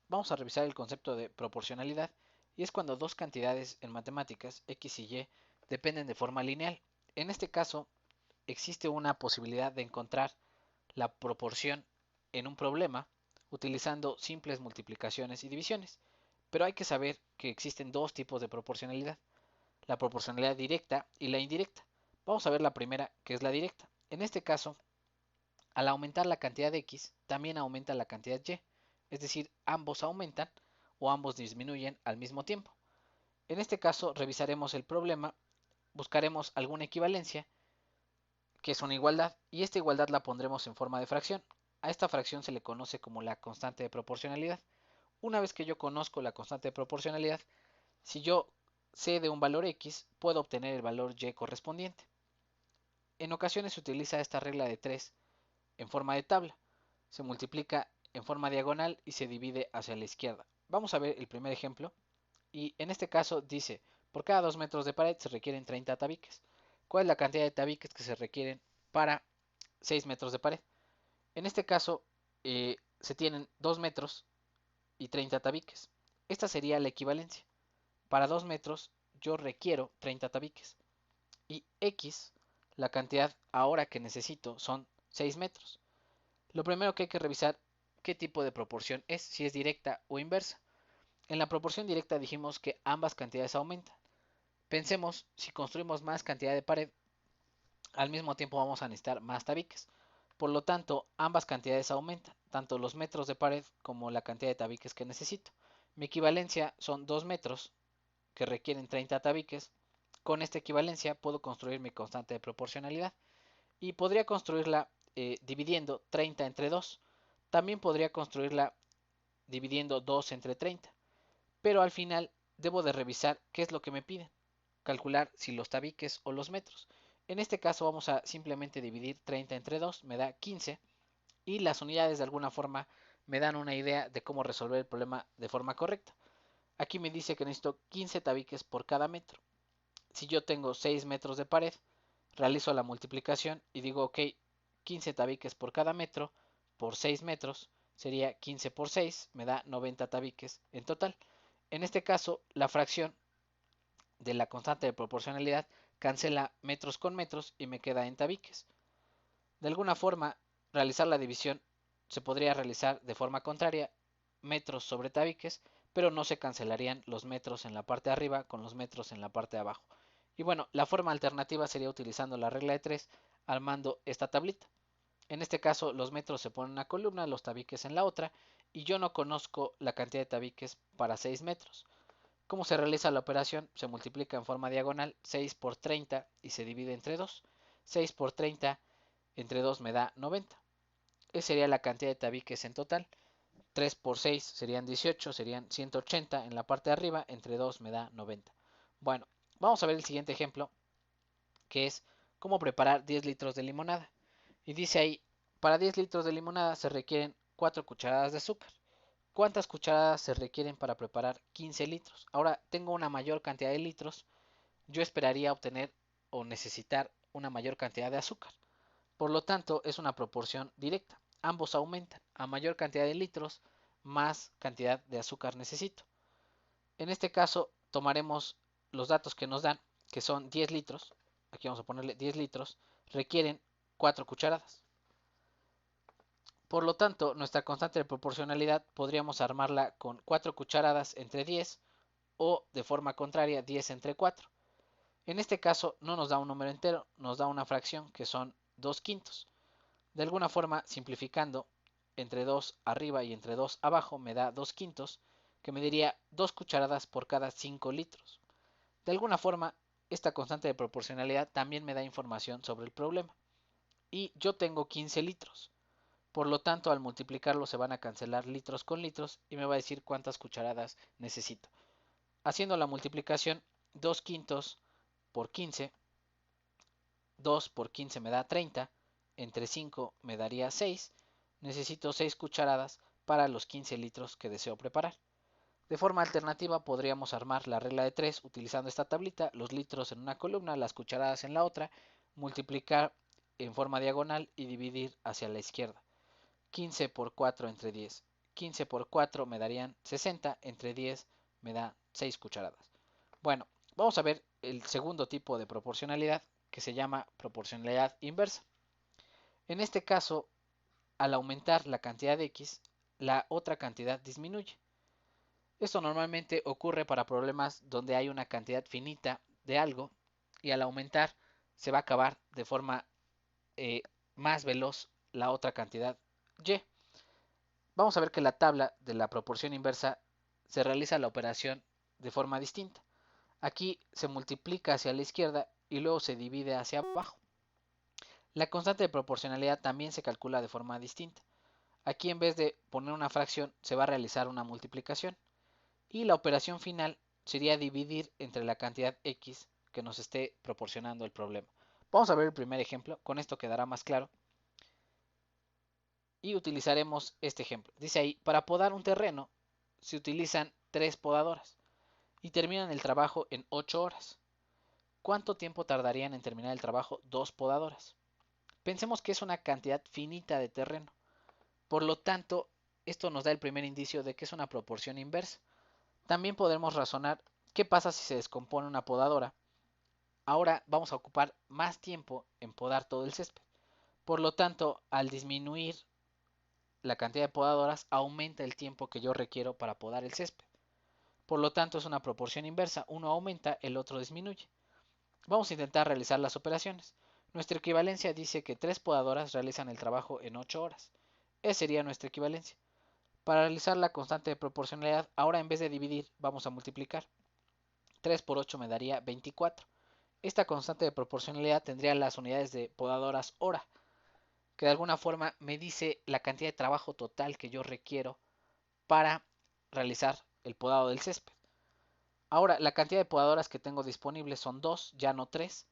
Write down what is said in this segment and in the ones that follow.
vamos a revisar el concepto de proporcionalidad y es cuando dos cantidades en matemáticas, x y y, dependen de forma lineal. En este caso, existe una posibilidad de encontrar la proporción en un problema utilizando simples multiplicaciones y divisiones. Pero hay que saber que existen dos tipos de proporcionalidad, la proporcionalidad directa y la indirecta. Vamos a ver la primera, que es la directa. En este caso, al aumentar la cantidad de x, también aumenta la cantidad y, es decir, ambos aumentan o ambos disminuyen al mismo tiempo. En este caso, revisaremos el problema, buscaremos alguna equivalencia, que es una igualdad, y esta igualdad la pondremos en forma de fracción. A esta fracción se le conoce como la constante de proporcionalidad. Una vez que yo conozco la constante de proporcionalidad, si yo sé de un valor x, puedo obtener el valor y correspondiente. En ocasiones se utiliza esta regla de 3 en forma de tabla. Se multiplica en forma diagonal y se divide hacia la izquierda. Vamos a ver el primer ejemplo. Y en este caso dice, por cada 2 metros de pared se requieren 30 tabiques. ¿Cuál es la cantidad de tabiques que se requieren para 6 metros de pared? En este caso se tienen 2 metros y 30 tabiques. Esta sería la equivalencia. Para 2 metros yo requiero 30 tabiques. Y X, la cantidad ahora que necesito, son 6 metros. Lo primero que hay que revisar qué tipo de proporción es, si es directa o inversa. En la proporción directa dijimos que ambas cantidades aumentan. Pensemos, si construimos más cantidad de pared, al mismo tiempo vamos a necesitar más tabiques. Por lo tanto, ambas cantidades aumentan, tanto los metros de pared como la cantidad de tabiques que necesito. Mi equivalencia son 2 metros, que requieren 30 tabiques. Con esta equivalencia puedo construir mi constante de proporcionalidad y podría construirla dividiendo 30 entre 2. También podría construirla dividiendo 2 entre 30. Pero al final debo de revisar qué es lo que me piden. Calcular si los tabiques o los metros. En este caso vamos a simplemente dividir 30 entre 2, me da 15 y las unidades de alguna forma me dan una idea de cómo resolver el problema de forma correcta. Aquí me dice que necesito 15 tabiques por cada metro. Si yo tengo 6 metros de pared, realizo la multiplicación y digo, ok, 15 tabiques por cada metro por 6 metros sería 15 por 6, me da 90 tabiques en total. En este caso, la fracción de la constante de proporcionalidad cancela metros con metros y me queda en tabiques. De alguna forma, realizar la división se podría realizar de forma contraria, metros sobre tabiques, pero no se cancelarían los metros en la parte de arriba con los metros en la parte de abajo. Y bueno, la forma alternativa sería utilizando la regla de 3 armando esta tablita. En este caso, los metros se ponen en una columna, los tabiques en la otra, y yo no conozco la cantidad de tabiques para 6 metros. ¿Cómo se realiza la operación? Se multiplica en forma diagonal 6 por 30 y se divide entre 2. 6 por 30 entre 2 me da 90. Esa sería la cantidad de tabiques en total. 3 por 6 serían 18, serían 180 en la parte de arriba, entre 2 me da 90. Bueno, vamos a ver el siguiente ejemplo, que es cómo preparar 10 litros de limonada. Y dice ahí, para 10 litros de limonada se requieren 4 cucharadas de azúcar. ¿Cuántas cucharadas se requieren para preparar 15 litros? Ahora tengo una mayor cantidad de litros, yo esperaría obtener o necesitar una mayor cantidad de azúcar. Por lo tanto, es una proporción directa. Ambos aumentan. A mayor cantidad de litros, más cantidad de azúcar necesito. En este caso, tomaremos los datos que nos dan, que son 10 litros. Aquí vamos a ponerle 10 litros. Requieren 4 cucharadas. Por lo tanto, nuestra constante de proporcionalidad podríamos armarla con 4 cucharadas entre 10 o de forma contraria 10 entre 4. En este caso no nos da un número entero, nos da una fracción que son 2 quintos. De alguna forma, simplificando, entre 2 arriba y entre 2 abajo me da 2 quintos, que me diría 2 cucharadas por cada 5 litros. De alguna forma, esta constante de proporcionalidad también me da información sobre el problema. Y yo tengo 15 litros. Por lo tanto, al multiplicarlo se van a cancelar litros con litros y me va a decir cuántas cucharadas necesito. Haciendo la multiplicación, 2 quintos por 15, 2 por 15 me da 30, entre 5 me daría 6, necesito 6 cucharadas para los 15 litros que deseo preparar. De forma alternativa podríamos armar la regla de 3 utilizando esta tablita, los litros en una columna, las cucharadas en la otra, multiplicar en forma diagonal y dividir hacia la izquierda. 15 por 4 entre 10. 15 por 4 me darían 60, entre 10 me da 6 cucharadas. Bueno, vamos a ver el segundo tipo de proporcionalidad que se llama proporcionalidad inversa. En este caso, al aumentar la cantidad de X, la otra cantidad disminuye. Esto normalmente ocurre para problemas donde hay una cantidad finita de algo y al aumentar se va a acabar de forma eh, más veloz la otra cantidad Y. Vamos a ver que la tabla de la proporción inversa se realiza la operación de forma distinta. Aquí se multiplica hacia la izquierda y luego se divide hacia abajo. La constante de proporcionalidad también se calcula de forma distinta. Aquí en vez de poner una fracción se va a realizar una multiplicación y la operación final sería dividir entre la cantidad X que nos esté proporcionando el problema. Vamos a ver el primer ejemplo, con esto quedará más claro. Y utilizaremos este ejemplo. Dice ahí, para podar un terreno se utilizan 3 podadoras y terminan el trabajo en 8 horas. ¿Cuánto tiempo tardarían en terminar el trabajo 2 podadoras? Pensemos que es una cantidad finita de terreno. Por lo tanto, esto nos da el primer indicio de que es una proporción inversa. También podemos razonar qué pasa si se descompone una podadora. Ahora vamos a ocupar más tiempo en podar todo el césped. Por lo tanto, al disminuir la cantidad de podadoras, aumenta el tiempo que yo requiero para podar el césped. Por lo tanto, es una proporción inversa. Uno aumenta, el otro disminuye. Vamos a intentar realizar las operaciones. Nuestra equivalencia dice que 3 podadoras realizan el trabajo en 8 horas. Esa sería nuestra equivalencia. Para realizar la constante de proporcionalidad, ahora en vez de dividir, vamos a multiplicar. 3 por 8 me daría 24. Esta constante de proporcionalidad tendría las unidades de podadoras hora, que de alguna forma me dice la cantidad de trabajo total que yo requiero para realizar el podado del césped. Ahora, la cantidad de podadoras que tengo disponibles son 2, ya no 3,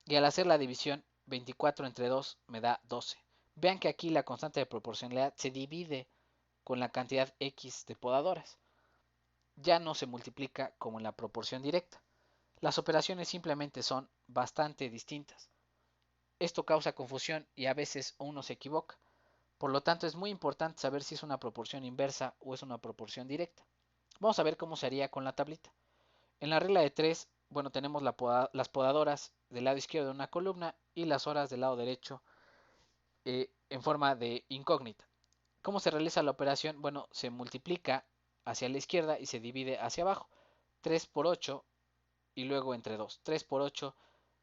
y al hacer la división, 24 entre 2 me da 12. Vean que aquí la constante de proporcionalidad se divide con la cantidad X de podadoras. Ya no se multiplica como en la proporción directa. Las operaciones simplemente son bastante distintas. Esto causa confusión y a veces uno se equivoca. Por lo tanto, es muy importante saber si es una proporción inversa o es una proporción directa. Vamos a ver cómo se haría con la tablita. En la regla de 3, bueno, tenemos las podadoras del lado izquierdo de una columna y las horas del lado derecho en forma de incógnita. ¿Cómo se realiza la operación? Bueno, se multiplica hacia la izquierda y se divide hacia abajo. 3 por 8 y luego entre 2. 3 por 8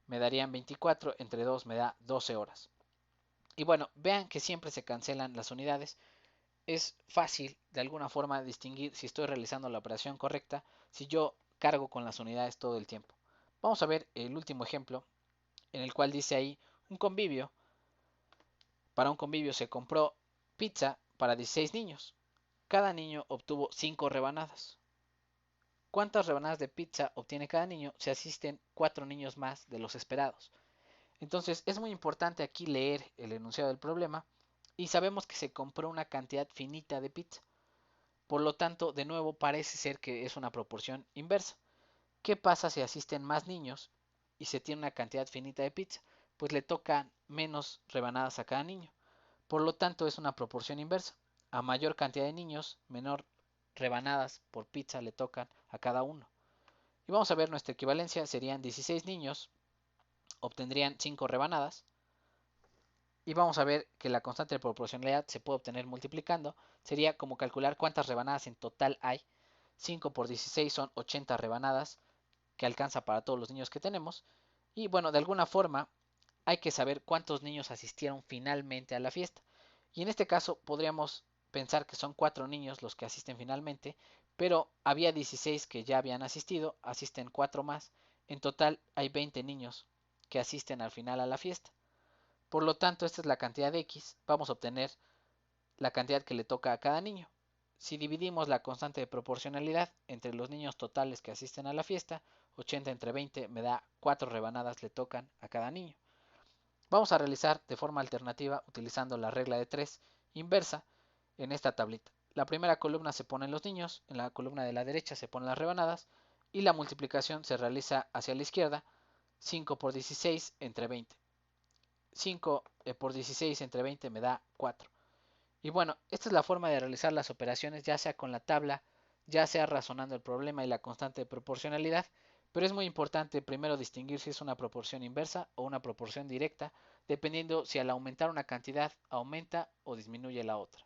me darían 24, entre 2 me da 12 horas. Y bueno, vean que siempre se cancelan las unidades. Es fácil de alguna forma distinguir si estoy realizando la operación correcta si yo cargo con las unidades todo el tiempo. Vamos a ver el último ejemplo en el cual dice ahí un convivio. Para un convivio se compró pizza para 16 niños. Cada niño obtuvo 5 rebanadas. ¿Cuántas rebanadas de pizza obtiene cada niño si asisten 4 niños más de los esperados? Entonces es muy importante aquí leer el enunciado del problema y sabemos que se compró una cantidad finita de pizza. Por lo tanto, de nuevo parece ser que es una proporción inversa. ¿Qué pasa si asisten más niños y se tiene una cantidad finita de pizza? Pues le tocan menos rebanadas a cada niño. Por lo tanto, es una proporción inversa. A mayor cantidad de niños, menor rebanadas por pizza le tocan a cada uno. Y vamos a ver nuestra equivalencia, serían 16 niños, obtendrían 5 rebanadas. Y vamos a ver que la constante de proporcionalidad se puede obtener multiplicando. Sería como calcular cuántas rebanadas en total hay. 5 por 16 son 80 rebanadas, que alcanza para todos los niños que tenemos. Y bueno, de alguna forma hay que saber cuántos niños asistieron finalmente a la fiesta. Y en este caso podríamos pensar que son 4 niños los que asisten finalmente, pero había 16 que ya habían asistido, asisten 4 más. En total hay 20 niños que asisten al final a la fiesta. Por lo tanto, esta es la cantidad de X. Vamos a obtener la cantidad que le toca a cada niño. Si dividimos la constante de proporcionalidad entre los niños totales que asisten a la fiesta, 80 entre 20 me da 4 rebanadas le tocan a cada niño. Vamos a realizar de forma alternativa utilizando la regla de 3 inversa en esta tablita. La primera columna se ponen los niños, en la columna de la derecha se ponen las rebanadas y la multiplicación se realiza hacia la izquierda, 5 por 16 entre 20. 5 por 16 entre 20 me da 4. Y bueno, esta es la forma de realizar las operaciones, ya sea con la tabla, ya sea razonando el problema y la constante de proporcionalidad, pero es muy importante primero distinguir si es una proporción inversa o una proporción directa, dependiendo si al aumentar una cantidad aumenta o disminuye la otra.